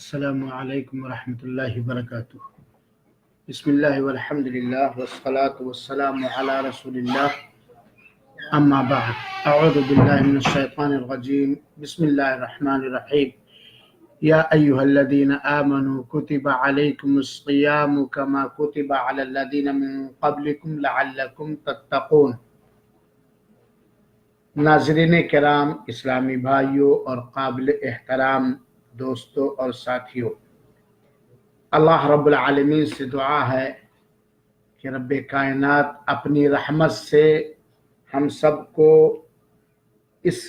السلام علیکم ورحمۃ اللہ وبرکاتہ۔ بسم اللہ والحمد للہ والصلاة والسلام علی رسول اللہ، اما بعد، اعوذ باللہ من الشیطان الرجیم، بسم اللہ الرحمن الرحیم۔ یا ایہا الذین آمنوا کتب علیکم الصیام کما کتب علی الذین من قبلکم لعلکم تتقون۔ ناظرین کرام، اسلامی بھائیوں اور قابل احترام دوستوں اور ساتھیوں، اللہ رب العالمین سے دعا ہے کہ رب کائنات اپنی رحمت سے ہم سب کو اس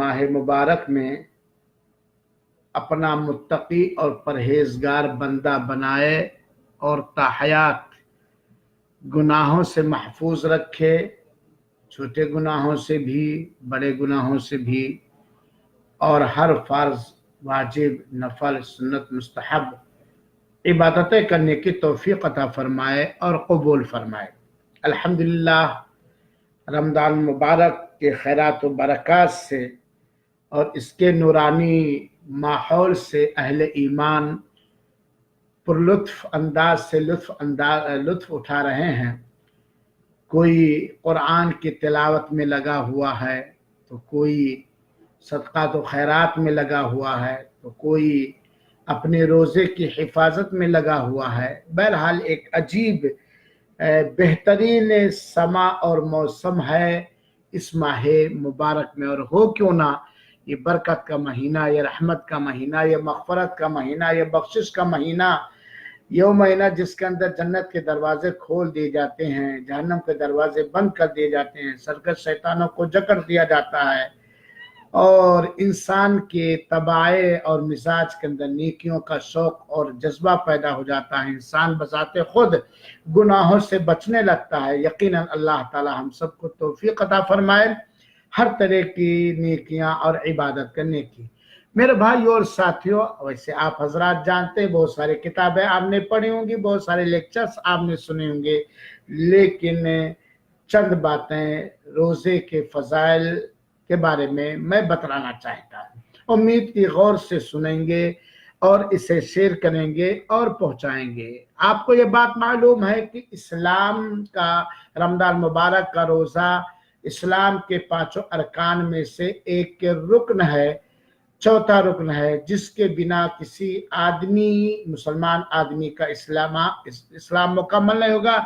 ماہ مبارک میں اپنا متقی اور پرہیزگار بندہ بنائے اور تاحیات گناہوں سے محفوظ رکھے، چھوٹے گناہوں سے بھی، بڑے گناہوں سے بھی، اور ہر فرض، واجب، نفل، سنت، مستحب عبادتیں کرنے کی توفیق عطا فرمائے اور قبول فرمائے۔ الحمدللہ، رمضان مبارک کے خیرات و برکات سے اور اس کے نورانی ماحول سے اہل ایمان پر لطف انداز سے لطف اٹھا رہے ہیں۔ کوئی قرآن کی تلاوت میں لگا ہوا ہے، تو کوئی صدقات و خیرات میں لگا ہوا ہے، تو کوئی اپنے روزے کی حفاظت میں لگا ہوا ہے۔ بہرحال ایک عجیب بہترین سما اور موسم ہے اس ماہ مبارک میں، اور ہو کیوں نہ یہ برکت کا مہینہ، یہ رحمت کا مہینہ، یہ مغفرت کا مہینہ، یہ بخشش کا مہینہ، یہ مہینہ جس کے اندر جنت کے دروازے کھول دیے جاتے ہیں، جہنم کے دروازے بند کر دیے جاتے ہیں، سرکش شیطانوں کو جکڑ دیا جاتا ہے، اور انسان کے طباع اور مزاج کے اندر نیکیوں کا شوق اور جذبہ پیدا ہو جاتا ہے، انسان بذات خود گناہوں سے بچنے لگتا ہے۔ یقیناً اللہ تعالی ہم سب کو توفیق عطا فرمائے ہر طرح کی نیکیاں اور عبادت کرنے کی۔ میرے بھائیو اور ساتھیوں، ویسے آپ حضرات جانتے ہیں، بہت سارے کتابیں آپ نے پڑھی ہوں گی، بہت سارے لیکچرز آپ نے سنے ہوں گے، لیکن چند باتیں روزے کے فضائل کے بارے میں بتلانا چاہتا ہوں۔ امید کی غور سے سنیں گے اور اسے شیئر کریں گے اور پہنچائیں گے۔ آپ کو یہ بات معلوم ہے کہ اسلام کا رمضان مبارک کا روزہ اسلام کے 5 ارکان میں سے ایک رکن ہے، چوتھا رکن ہے، جس کے بنا کسی مسلمان آدمی کا اسلام مکمل نہیں ہوگا۔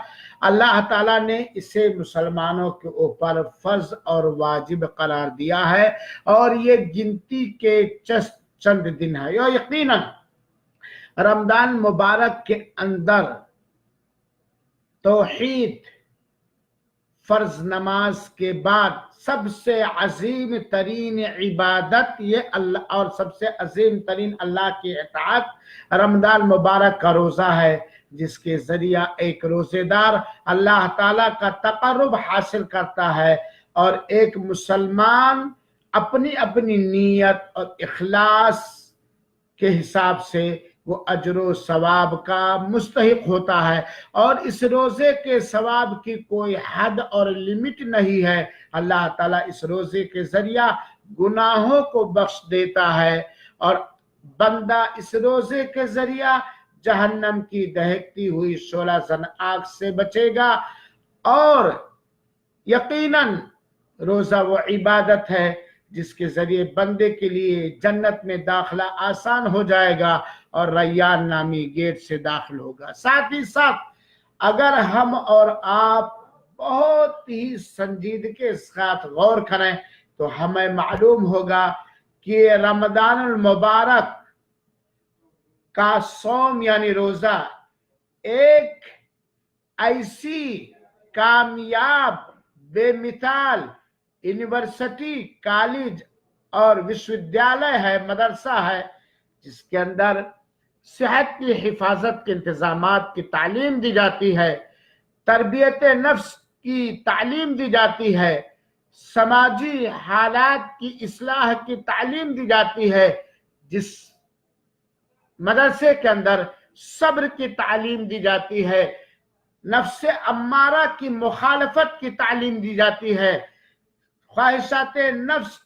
اللہ تعالیٰ نے اسے مسلمانوں کے اوپر فرض اور واجب قرار دیا ہے، اور یہ گنتی کے چند دن ہے۔ یقیناً رمضان مبارک کے اندر توحید، فرض نماز کے بعد سب سے عظیم ترین عبادت یہ اللہ، اور سب سے عظیم ترین اللہ کی اطاعت رمضان مبارک کا روزہ ہے، جس کے ذریعہ ایک روزے دار اللہ تعالیٰ کا تقرب حاصل کرتا ہے، اور ایک مسلمان اپنی اپنی نیت اور اخلاص کے حساب سے وہ اجر و ثواب کا مستحق ہوتا ہے، اور اس روزے کے ثواب کی کوئی حد اور لمٹ نہیں ہے۔ اللہ تعالیٰ اس روزے کے ذریعہ گناہوں کو بخش دیتا ہے، اور بندہ اس روزے کے ذریعہ جہنم کی دہکتی ہوئی شعلہ زن آگ سے بچے گا۔ اور یقیناً روزہ وہ عبادت ہے جس کے ذریعے بندے کے لیے جنت میں داخلہ آسان ہو جائے گا، اور ریان نامی گیٹ سے داخل ہوگا۔ ساتھ ہی ساتھ اگر ہم اور آپ بہت ہی سنجیدگی کے ساتھ غور کریں تو ہمیں معلوم ہوگا کہ رمضان المبارک کا صوم یعنی روزہ ایک ایسی کامیاب بے مثال یونیورسٹی، کالج اور وشودیالیہ ہے، مدرسہ ہے، جس کے اندر صحت کی حفاظت کے انتظامات کی تعلیم دی جاتی ہے، تربیت نفس کی تعلیم دی جاتی ہے، سماجی حالات کی اصلاح کی تعلیم دی جاتی ہے، جس مدرسے کے اندر صبر کی تعلیم دی جاتی ہے، نفس امارہ کی مخالفت کی تعلیم دی جاتی ہے، خواہشات نفس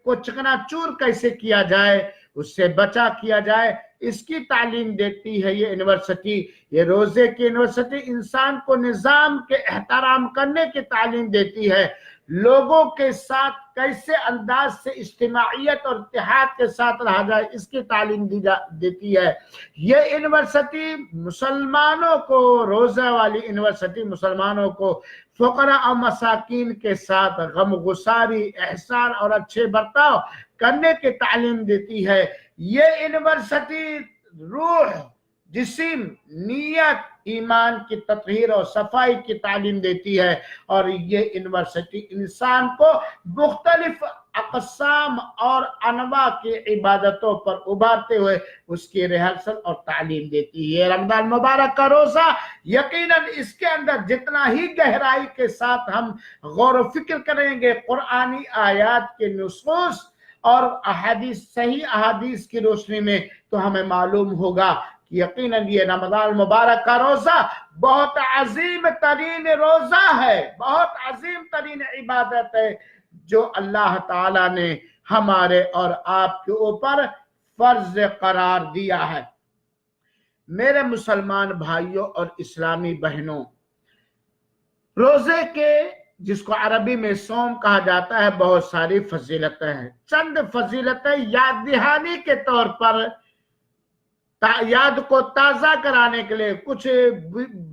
کو چکنا چور کیسے کیا جائے उससे बचा किया जाए, इसकी तालीम देती है ये यूनिवर्सिटी। ये रोजे की यूनिवर्सिटी इंसान को निजाम के एहतराम करने की तालीम देती है, लोगों के साथ कैसे अंदाज से इज्तिमाइयत और इत्तेहाद के साथ रहा जाए इसकी तालीम देती है। ये यूनिवर्सिटी मुसलमानों को, रोजा वाली यूनिवर्सिटी मुसलमानों को फकरा और मसाकीन के साथ गमगुसारी, एहसान और अच्छे बर्ताव करने की तालीम देती है। ये यूनिवर्सिटी रूह, जिस्म, नीयत, ईमान की तत्हीर और सफाई की तालीम देती है। और ये यूनिवर्सिटी इंसान को मुख्तलिफ अक़साम और अनवा की इबादतों पर उभारते हुए उसकी रिहर्सल और तालीम देती है। रमजान मुबारक का रोजा यकीनन इसके अंदर जितना ही गहराई के साथ हम गौर व फिक्र करेंगे कुरानी आयात के नुसूस और अहादीस, सही अहादीस की रोशनी में, तो हमें मालूम होगा कि यकीनन ये रमजान मुबारक का रोजा बहुत अजीम तरीन रोजा है, बहुत अजीम तरीन इबादत है जो अल्लाह ताला ने हमारे और आपके ऊपर फर्ज करार दिया है। मेरे मुसलमान भाइयों और इस्लामी बहनों, रोजे के, जिसको अरबी में सोम कहा जाता है, बहुत सारी फजीलतें हैं। चंद फजीलतें याद दहानी के तौर पर, याद को ताजा कराने के लिए, कुछ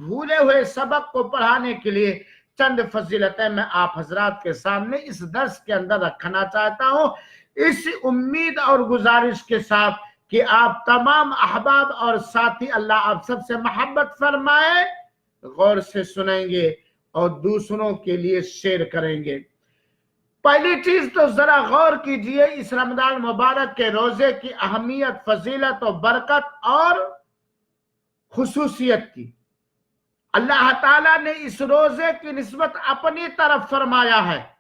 भूले हुए सबक को पढ़ाने के लिए चंद फजीलतें मैं आप हजरात के सामने इस दर्स के अंदर रखना चाहता हूं, इस उम्मीद और गुजारिश के साथ कि आप तमाम अहबाब और साथी अल्लाह आप सबसे मोहब्बत फरमाए, गौर से सुनेंगे और दूसरों के लिए शेयर करेंगे। पहली चीज तो जरा गौर कीजिए इस रमजान मुबारक के रोजे की अहमियत, फजीलत और बरकत और खुसूसियत की। अल्लाह ताला ने इस रोजे की निस्बत अपनी तरफ फरमाया है।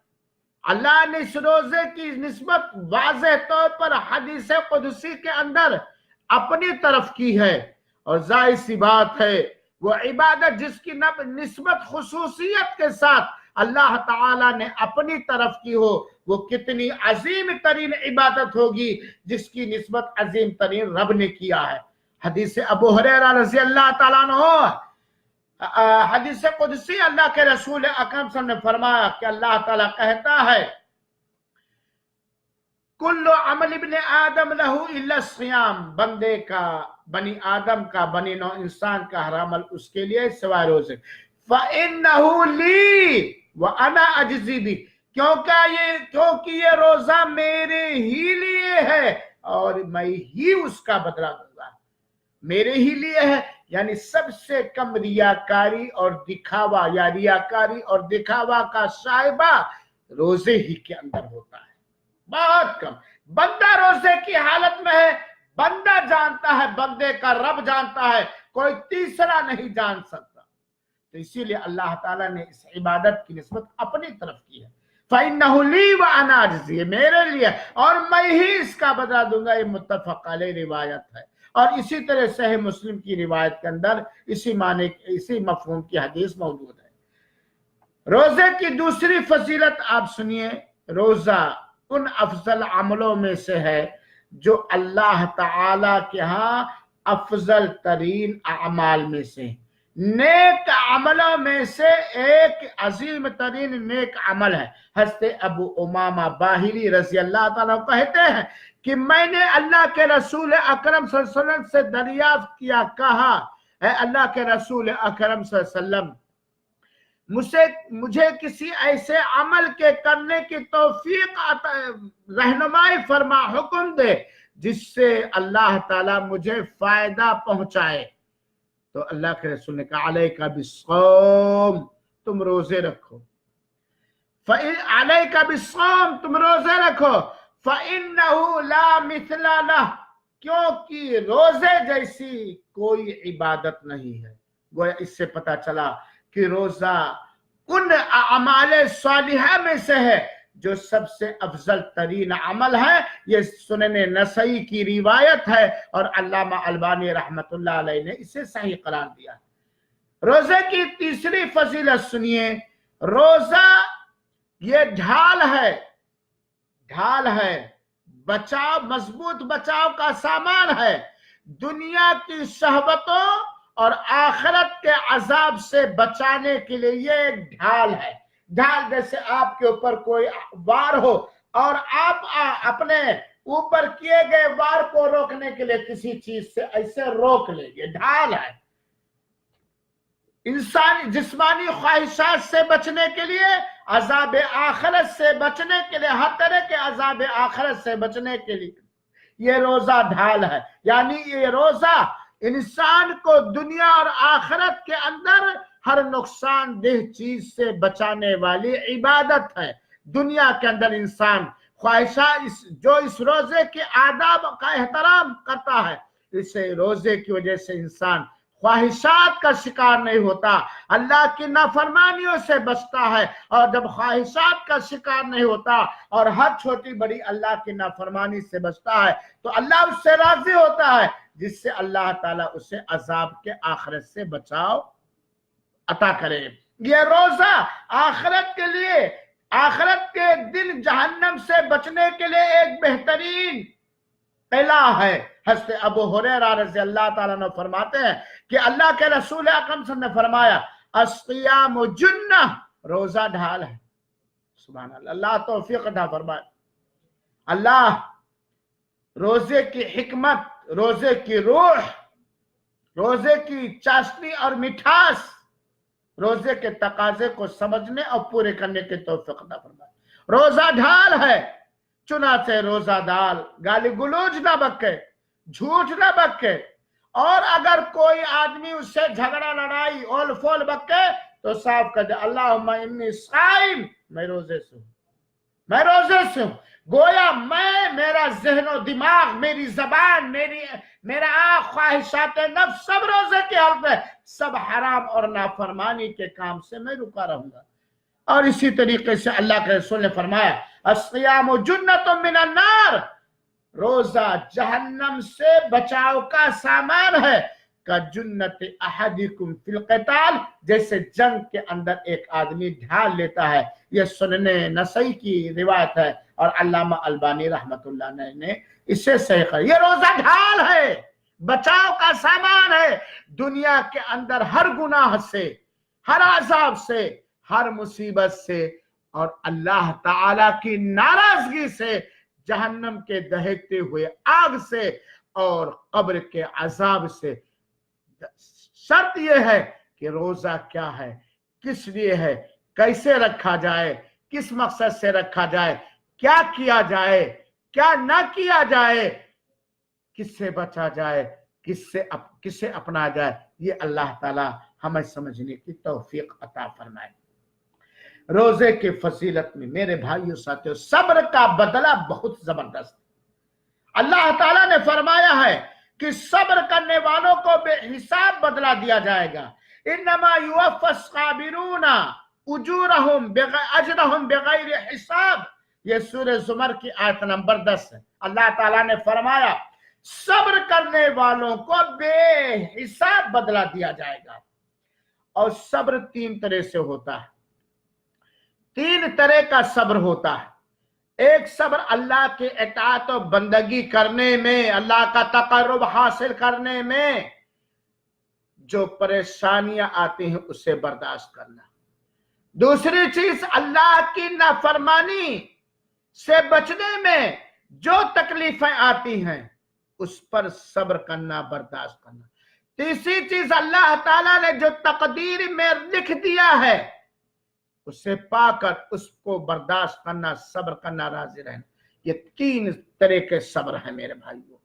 अल्लाह ने इस रोजे की निस्बत वाज़ेह तौर पर हदीस कुदसी के अंदर अपनी तरफ की है। और जाहिर सी बात है वो इबादत जिसकी निस्बत खुसूसियत के साथ अल्लाह ताला ने अपनी तरफ की हो, वो कितनी अजीम तरीन इबादत होगी जिसकी निस्बत अजीम तरीन रब ने किया है। हदीस अबू हुरैरा रज़ी अल्लाह ताला अन्हु, हदीस कुदसी, अल्लाह के रसूल अकरम सल्लल्लाहु अलैहि वसल्लम ने फरमाया कि अल्लाह ताला कहता है, कुल्लु अमल इब्ने आदम लहू इल्ला सियाम, बंदे का, बनी आदम का, बनी नौ इंसान का हर अमल उसके लिए सिवाय रोजे। फ़इन्नहु ली व अना अजज़ी बी, क्योंकि ये रोजा मेरे ही लिए है और मैं ही उसका बदला दूंगा। मेरे ही लिए है यानी सबसे कम रियाकारी और दिखावा, या रियाकारी और दिखावा का साहिबा रोजे ही के अंदर होता है, बहुत कम। बंदा रोजे की हालत में है, बंदा जानता है, बंदे का रब जानता है, कोई तीसरा नहीं जान सकता। तो इसीलिए अल्लाह ताला ने इस इबादत की निस्बत अपनी तरफ की है। फ़इन्नहु ली व अना अजज़ी, मेरे लिए और मैं ही इसका बदला दूंगा। ये मुत्तफ़क़ अलैह रिवायत है। और इसी तरह सही मुस्लिम की रिवायत के अंदर इसी माने, इसी मफ़हूम की हदीस मौजूद है। रोजे की दूसरी फजीलत आप सुनिए, रोजा उन अफजल अमलों में से है जो अल्लाह ताला के यहाँ अफजल तरीन अमाल में से, नेक अमलों में से एक अजीम तरीन नेक अमल है। हज़रत अबू उमामा बाहिली रज़ी अल्लाह ताला कहते हैं कि मैंने अल्लाह के रसूल अकरम सल्लल्लाहु अलैहि वसल्लम से दरियाफ्त किया, कहा, है अल्लाह के रसूल अकरम सल्लल्लाहु अलैहि वसल्लम, मुझे किसी ऐसे अमल के करने की तौफीक रहनुमाई फरमा, हुक्म दे जिससे अल्लाह ताला मुझे फायदा पहुंचाए। तो अल्लाह के रसूल ने कहा, अलैका बिस्सौम, तुम रोजे रखो। अलैका बिस्सौम, तुम रोजे रखो। फ़इन्नहु ला मिथला लह, क्योंकि रोजे जैसी कोई इबादत नहीं है। गोया इससे पता चला कि रोजा उन अमाले सालिहा में से है जो सबसे अफजल तरीन अमल है। ये सुनने नसई की रिवायत है और अल्लामा अलबानी रहमतुल्लाह अलैह ने इसे सही करार दिया। रोजे की तीसरी फजीलत सुनिए, रोजा ये ढाल है बचाव, मजबूत बचाव का सामान है। दुनिया की शहवतों और आखिरत के अजाब से बचाने के लिए ये एक ढाल है। ढाल जैसे आपके ऊपर कोई वार हो और आप अपने ऊपर किए गए वार को रोकने के लिए किसी चीज से ऐसे रोक लेंगे, ढाल है। इंसानी जिस्मानी ख्वाहिशात से बचने के लिए, अजाब आखिरत से बचने के लिए, हर तरह के अजाब आखिरत से बचने के लिए ये रोजा ढाल है। यानी ये रोजा इंसान को दुनिया और आखिरत के अंदर हर नुकसानदेह चीज से बचाने वाली इबादत है। दुनिया के अंदर इंसान ख्वाहिशात जो इस रोजे के आदाब का एहतराम करता है, इसे रोजे की वजह से इंसान ख्वाहिशात का शिकार नहीं होता, अल्लाह की नाफरमानियों से बचता है। और जब ख्वाहिशात का शिकार नहीं होता और हर छोटी बड़ी अल्लाह की नाफरमानी से बचता है तो अल्लाह उससे राजी होता है, जिससे अल्लाह ताला उसे अजाब के आखिरत से बचाव अता करे। ये रोजा आखिरत के लिए, आखिरत के दिन जहन्नम से बचने के लिए एक बेहतरीन किला है। हज़रत अबू हुरैरा रज़ी अल्लाह ताला अन्हु फरमाते हैं कि अल्लाह के रसूल अकरम सल्लल्लाहु अलैहि वसल्लम ने फरमाया, अस्सियामु जुन्नह, रोजा ढाल है। सुभान अल्लाह, अल्लाह तौफीक अता फरमाए। अल्लाह रोजे की हिकमत, रोजे की रूह, रोजे की चाशनी और मिठास, रोजे के तकाजे को समझने और पूरे करने के तौफीक अता फरमाए। रोजा ढाल है, चुनाचे रोजादार गाली गुलोज ना बके, झूठ ना बके, और अगर कोई आदमी उससे झगड़ा लड़ाई ओल फोल बके तो साफ कर दे, अल्लाहुम्मा इन्नी साइम, मैं रोजे से हूं, मैं रोजे से हूं। गोया मैं, मेरा ज़हन दिमाग, मेरी जबान, मेरा आँख, ख्वाहिशात नफ्स सब रोजे के हालत में, सब हराम और नाफरमानी के काम से मैं रुका रहूंगा। और इसी तरीके से अल्लाह के रसूल ने फरमाया, अस्सियामु जुन्नतुम मिनन नार, रोजा जहन्नम से बचाव का सामान है। का जुन्नत अहदिकुम फिल क़िताल, जैसे जंग के अंदर एक आदमी ढाल लेता है। यह सुनने नसई की रिवायत है और अल्लामा अलबानी रहमतुल्लाह ने इसे सही कर। यह रोजा ढाल है, बचाव का सामान है। दुनिया के अंदर हर गुनाह से, हर अजाब से, हर मुसीबत से और अल्लाह ताला की नाराजगी से, जहन्नम के दहकते हुए आग से और कब्र के अजाब से। शर्त यह है कि रोजा क्या है, किस लिए है, कैसे रखा जाए, किस मकसद से रखा जाए, क्या किया जाए, क्या ना किया जाए, किससे बचा जाए, किससे अपना जाए, ये अल्लाह ताला हमें समझने की तौफीक अता फरमाए। रोजे की फजीलत में मेरे भाइयों साथियों, सब्र का बदला बहुत जबरदस्त। अल्लाह ताला ने फरमाया है कि सब्र करने वालों को बेहिसाब बदला दिया जाएगा। इन्नमा युवफ़्फ़स साबिरूना उजूरहुम अजरहुम बिगैर हिसाब, ये सूरह ज़ुमर की आयत नंबर 10 है। अल्लाह ताला ने फरमाया सब्र करने वालों को बेहिसाब बदला दिया जाएगा। और सब्र तीन तरह से होता है, तीन तरह का सब्र होता है। एक सब्र अल्लाह के इताअत और बंदगी करने में, अल्लाह का तक़र्रुब हासिल करने में जो परेशानियां आती हैं उसे बर्दाश्त करना। दूसरी चीज अल्लाह की नाफरमानी से बचने में जो तकलीफें आती हैं उस पर सब्र करना, बर्दाश्त करना। तीसरी चीज अल्लाह ताला ने जो तकदीर में लिख दिया है उसे पाकर उसको बर्दाश्त करना, सब्र करना, राजी रहना। ये तीन तरह के सब्र है मेरे भाइयों,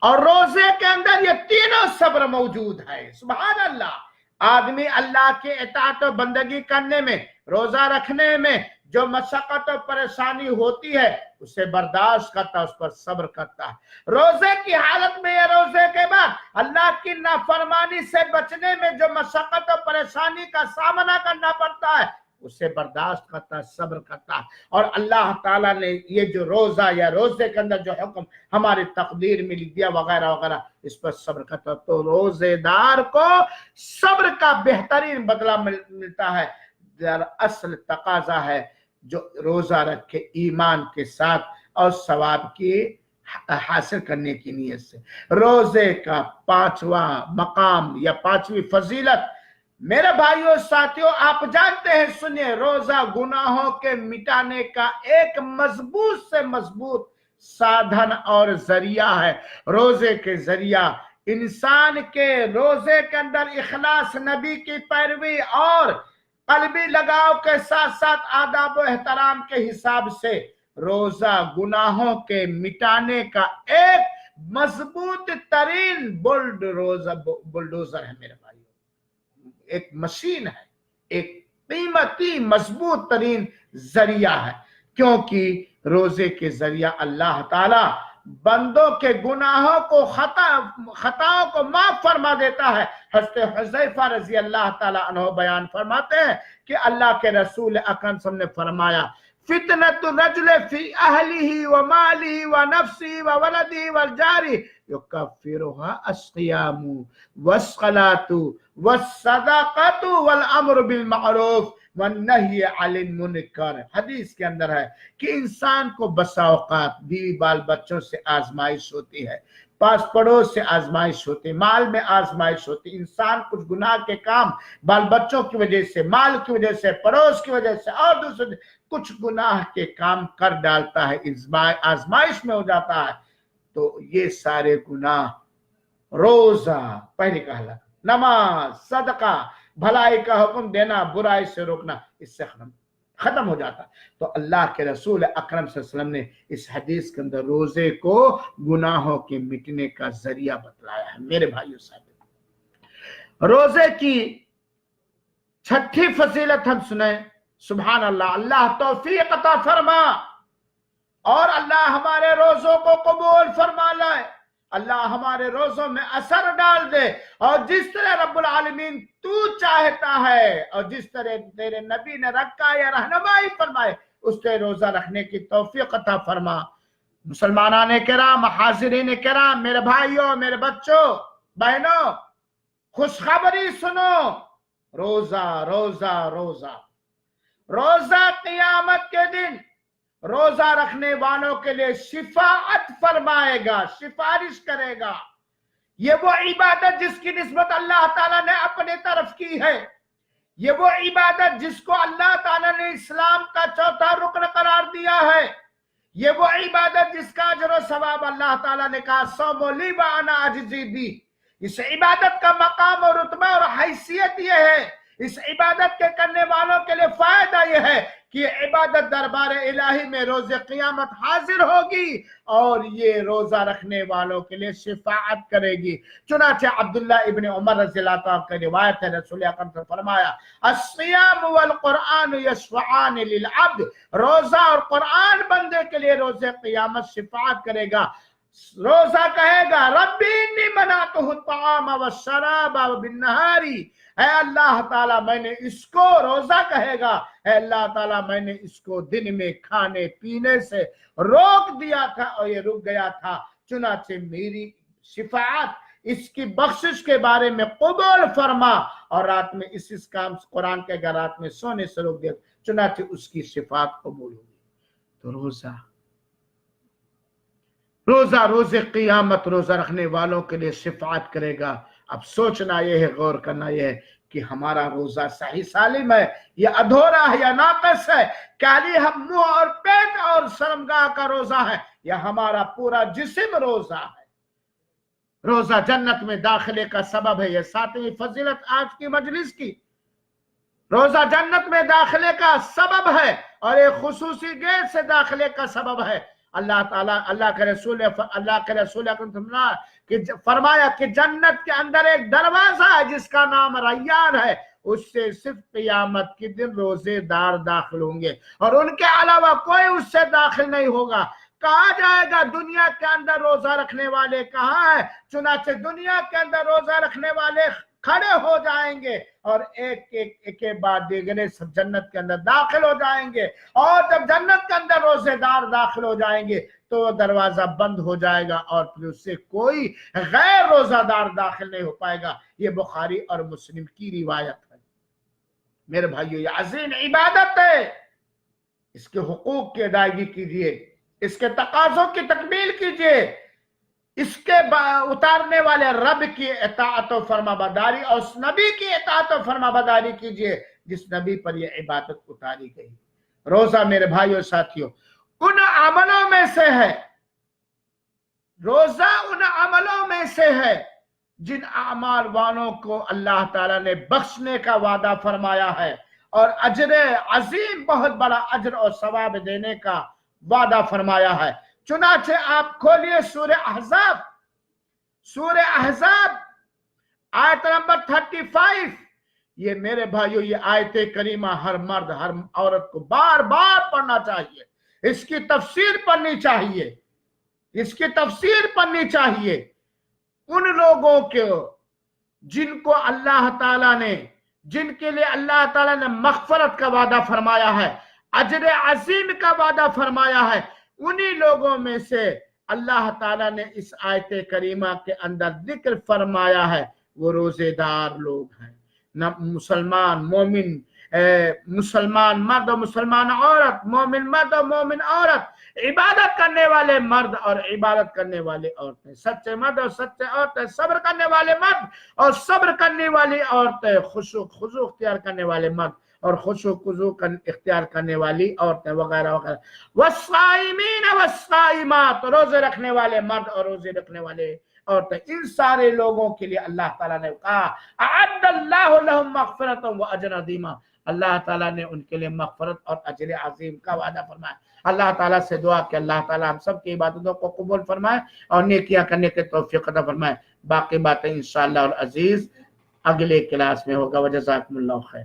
और रोजे के अंदर ये तीनों सब्र मौजूद है। सुभान अल्लाह। आदमी अल्लाह के इताअत और बंदगी करने में, रोजा रखने में जो मशक्कत और परेशानी होती है उसे बर्दाश्त करता, उस पर सब्र करता है। रोजे की हालत में या रोजे के बाद अल्लाह की नाफरमानी से बचने में जो मशक्कत और परेशानी का सामना करना पड़ता है उसे बर्दाश्त करता, सब्र करता। और अल्लाह ताला ने ये जो रोजा या रोजे के अंदर जो हुक्म हमारी तकदीर में लिख दिया वगैरह वगैरह, इस पर सब्र करता। तो रोजेदार को सब्र का बेहतरीन बदला मिलता है। असल तकाजा है जो रोजा रखे ईमान के साथ और सवाब की हासिल करने की नीयत से। रोजे का 5वां मकाम या 5वीं फजीलत, मेरे भाइयों साथियों, आप जानते हैं, सुनिए, रोजा गुनाहों के मिटाने का एक मजबूत से मजबूत साधन और जरिया है। रोजे के जरिया इंसान के रोजे के अंदर इखलास, नबी की पैरवी और कल्बी लगाव के साथ साथ आदाब व एहतराम के हिसाब से रोजा गुनाहों के मिटाने का एक मजबूत तरीन बुलडोजर है मेरे भाई, एक मशीन है, एक कीमती मजबूत तरीन जरिया है। क्योंकि रोजे के जरिया अल्लाह ताला बंदों के गुनाहों को, खताओं को माफ फरमा देता है। हज़रत हुज़ैफा रजी अल्लाह ताला अन्हु बयान फरमाते हैं कि अल्लाह के रसूल अकरम सल्लल्लाहु अलैहि वसल्लम ने फरमाया, फितनतु रजुल फी अहलिही व मालिही व नफ्सी व वलदी व जारी युकफ्फिरुहा अस्सियामु वस्सलातु वस्सदाक़तु वल अम्रु बिल मारूफ वन्नही अनिल मुनकर। हदीस के अंदर है कि इंसान को बसा औकात बीवी बाल बच्चों से आजमाइश होती है, पास पड़ोस से आजमाइश होती है, माल में आजमाइश होती है। इंसान कुछ गुनाह के काम बाल बच्चों की वजह से, माल की वजह से, पड़ोस की वजह से और दूसरे कुछ गुनाह के काम कर डालता है, आजमाइश में हो जाता है। तो ये सारे गुनाह रोजा, पहले कहला, नमाज, सदका, भलाई का हुक्म देना, बुराई से रोकना, इससे खत्म हो जाता। तो अल्लाह के रसूल अकरम सल्लल्लाहु अलैहि वसल्लम ने इस हदीस के अंदर रोजे को गुनाहों के मिटने का जरिया बतलाया है। मेरे भाइयों साहब, रोजे की 6ठी फजीलत हम सुने। सुभान अल्लाह, अल्लाह तौफीक अता फरमा और अल्लाह हमारे रोजों को कबूल फरमा लाए, अल्लाह हमारे रोजों में असर डाल दे और जिस तरह रब्बुल आलमीन तू चाहता है और जिस तरह तेरे नबी ने रखा या रहनुमाई फरमाए, उस तरह रोजा रखने की तौफीक अता फरमा। मुसलमानाने किराम, हाजिरीन किराम, मेरे भाइयों, मेरे बच्चों, बहनों, खुशखबरी सुनो, रोजा रोजा रोजा रोजा क़यामत के दिन रोजा रखने वालों के लिए शिफाअत फरमाएगा, सिफारिश करेगा। ये वो इबादत जिसकी निस्बत अल्लाह ताला ने अपने तरफ की है, ये वो इबादत जिसको अल्लाह ताला ने इस्लाम का चौथा रुकन करार दिया है, ये वो इबादत जिसका अजर और सवाब अल्लाह ताला ने कहा सौमो ली व अना अजज़ी बी। इस इबादत का मकाम और रुतबा और हैसियत ये है, इस इबादत के करने वालों के लिए फायदा यह है कि इबादत दरबार इलाही में रोज़े क़यामत हाजिर होगी और ये रोजा रखने वालों के लिए शिफाअत करेगी। चुनाचे अब्दुल्लाह इब्न उमर रज़ियल्लाहु अन्हु की रिवायत है, रसूल अकरम ने फरमाया, अस्सियाम वल कुरआन यशफ़आन लिल अब्द, रोजा और कुरआन बंदे के लिए रोज़े क़यामत शिफाअत करेगा। रोजा कहेगा, रब्बी इन्नी मनातुहु तआम व शराब बिन्नहारी, है अल्लाह ताला मैंने इसको, रोजा कहेगा, है अल्लाह ताला मैंने इसको दिन में खाने पीने से रोक दिया था और ये रुक गया था, चुनाचे मेरी शिफाअत, इसकी बख्शिश के बारे में कबूल फरमा और रात में इस काम कुरान के अगर रात में सोने से रोक दिया, चुनाचे उसकी शिफाअत कबूल होगी। तो रोजा रोजा रोजे क़यामत रोजा रखने वालों के लिए शिफाअत करेगा। अब सोचना यह है, गौर करना यह है कि हमारा रोजा सही सालिम है या अधूरा है या नाक़िस है, खाली हम मुंह और पेट और शर्मगाह का रोजा है या हमारा पूरा जिस्म रोजा है। रोजा जन्नत में दाखिले का सबब है। यह 7वीं फजीलत आज की मजलिस की। रोजा जन्नत में दाखिले का सबब है और एक खुसूसी गेट से दाखिले का सबब है। अल्लाह के रसूल कि फरमाया कि जन्नत के अंदर एक दरवाजा है जिसका नाम रैयान है, उससे सिर्फ क़यामत के दिन रोजेदार दाखिल होंगे और उनके अलावा कोई उससे दाखिल नहीं होगा। कहा जाएगा दुनिया के अंदर रोजा रखने वाले कहाँ है? चुनाचे दुनिया के अंदर रोजा रखने वाले खड़े हो जाएंगे और एक के बाद दीगरे सब जन्नत के अंदर दाखिल हो जाएंगे और जब जन्नत के अंदर रोजेदार दाखिल हो जाएंगे तो दरवाजा बंद हो जाएगा और फिर उससे कोई गैर रोजादार दाखिल नहीं हो पाएगा। ये बुखारी और मुस्लिम की रिवायत है। मेरे भाइयों, ये अजीम इबादत है, इसके हुकूक की अदायगी कीजिए। اس کے تقاضوں کی تکمیل کیجئے، اس کے اتارنے والے رب کی اطاعت و فرما برداری اور اس نبی کی اطاعت و فرما برداری کیجئے جس نبی پر یہ عبادت اتاری گئی۔ روزہ میرے بھائیوں ساتھیوں ان عملوں میں سے ہے، روزہ ان عملوں میں سے ہے جن اعمال والوں کو اللہ تعالیٰ نے بخشنے کا وعدہ فرمایا ہے اور اجر عظیم، بہت بڑا اجر اور ثواب دینے کا وعدہ فرمایا ہے۔ چنانچہ آپ کھولیے سورہ احزاب، سورہ احزاب آیت نمبر 35۔ یہ میرے بھائیو یہ آیت کریمہ ہر مرد ہر عورت کو بار بار پڑھنا چاہیے، اس کی تفسیر پڑھنی چاہیے، اس کی تفسیر پڑھنی چاہیے۔ ان لوگوں کو جن کو اللہ تعالیٰ نے، جن کے لیے اللہ تعالیٰ نے مغفرت کا وعدہ فرمایا ہے، اجر عظیم کا وعدہ فرمایا ہے، انہی لوگوں میں سے اللہ تعالیٰ نے اس آیت کریمہ کے اندر ذکر فرمایا ہے، وہ روزے دار لوگ ہیں۔ نہ مسلمان مومن، مسلمان مرد اور مسلمان عورت، مومن مرد اور مومن عورت، عبادت کرنے والے مرد اور عبادت کرنے والے عورتیں، سچے مرد اور سچے عورتیں، صبر کرنے والے مرد اور صبر کرنے والی عورتیں، خضوع اختیار کرنے والے مرد اور خضوع اختیار کرنے والی عورتیں، وغیرہ وغیرہ۔ والصائمین والصائمات، روزے رکھنے والے مرد اور روزے رکھنے والے عورتیں، ان سارے لوگوں کے لیے اللہ تعالیٰ نے کہا اعد اللہ لہم مغفرۃ واجر عظیما، اللہ تعالیٰ نے ان کے لیے مغفرت اور اجر عظیم کا وعدہ فرمایا۔ اللہ تعالیٰ سے دعا کہ اللہ تعالیٰ ہم سب کی عبادتوں کو قبول فرمائے اور نیکیاں کرنے کے توفیق عطا فرمائے۔ باقی باتیں انشاءاللہ اور عزیز اگلے کلاس میں ہوگا۔ وجزاکم اللہ خیر۔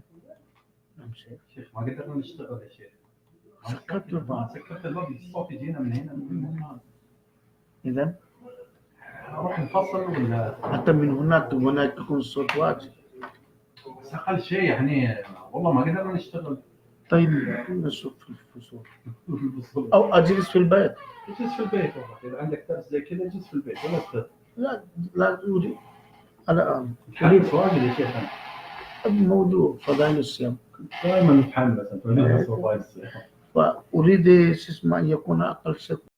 شيخ ما قدرنا نشتغل يا شيخ. سكرت الباب. سكرت الباب الصوت يجينا من هنا من المكان. إذا اروح نفصل ولا حتى من هناك وهناك يكون الصوت واضح. بس اقل شيء يعني والله ما قدرنا نشتغل. طيب نشوف في الفصول او اجلس في البيت. اجلس في البيت والله اذا عندك درس زي كذا اجلس في البيت ولا تخذ. لا اريد انا الحديث واجد يا شيخ. موضوع فضائل الصيام دائما نتحمس انت فضائل الصيام. واريد اسمه ان يكون اقل شيء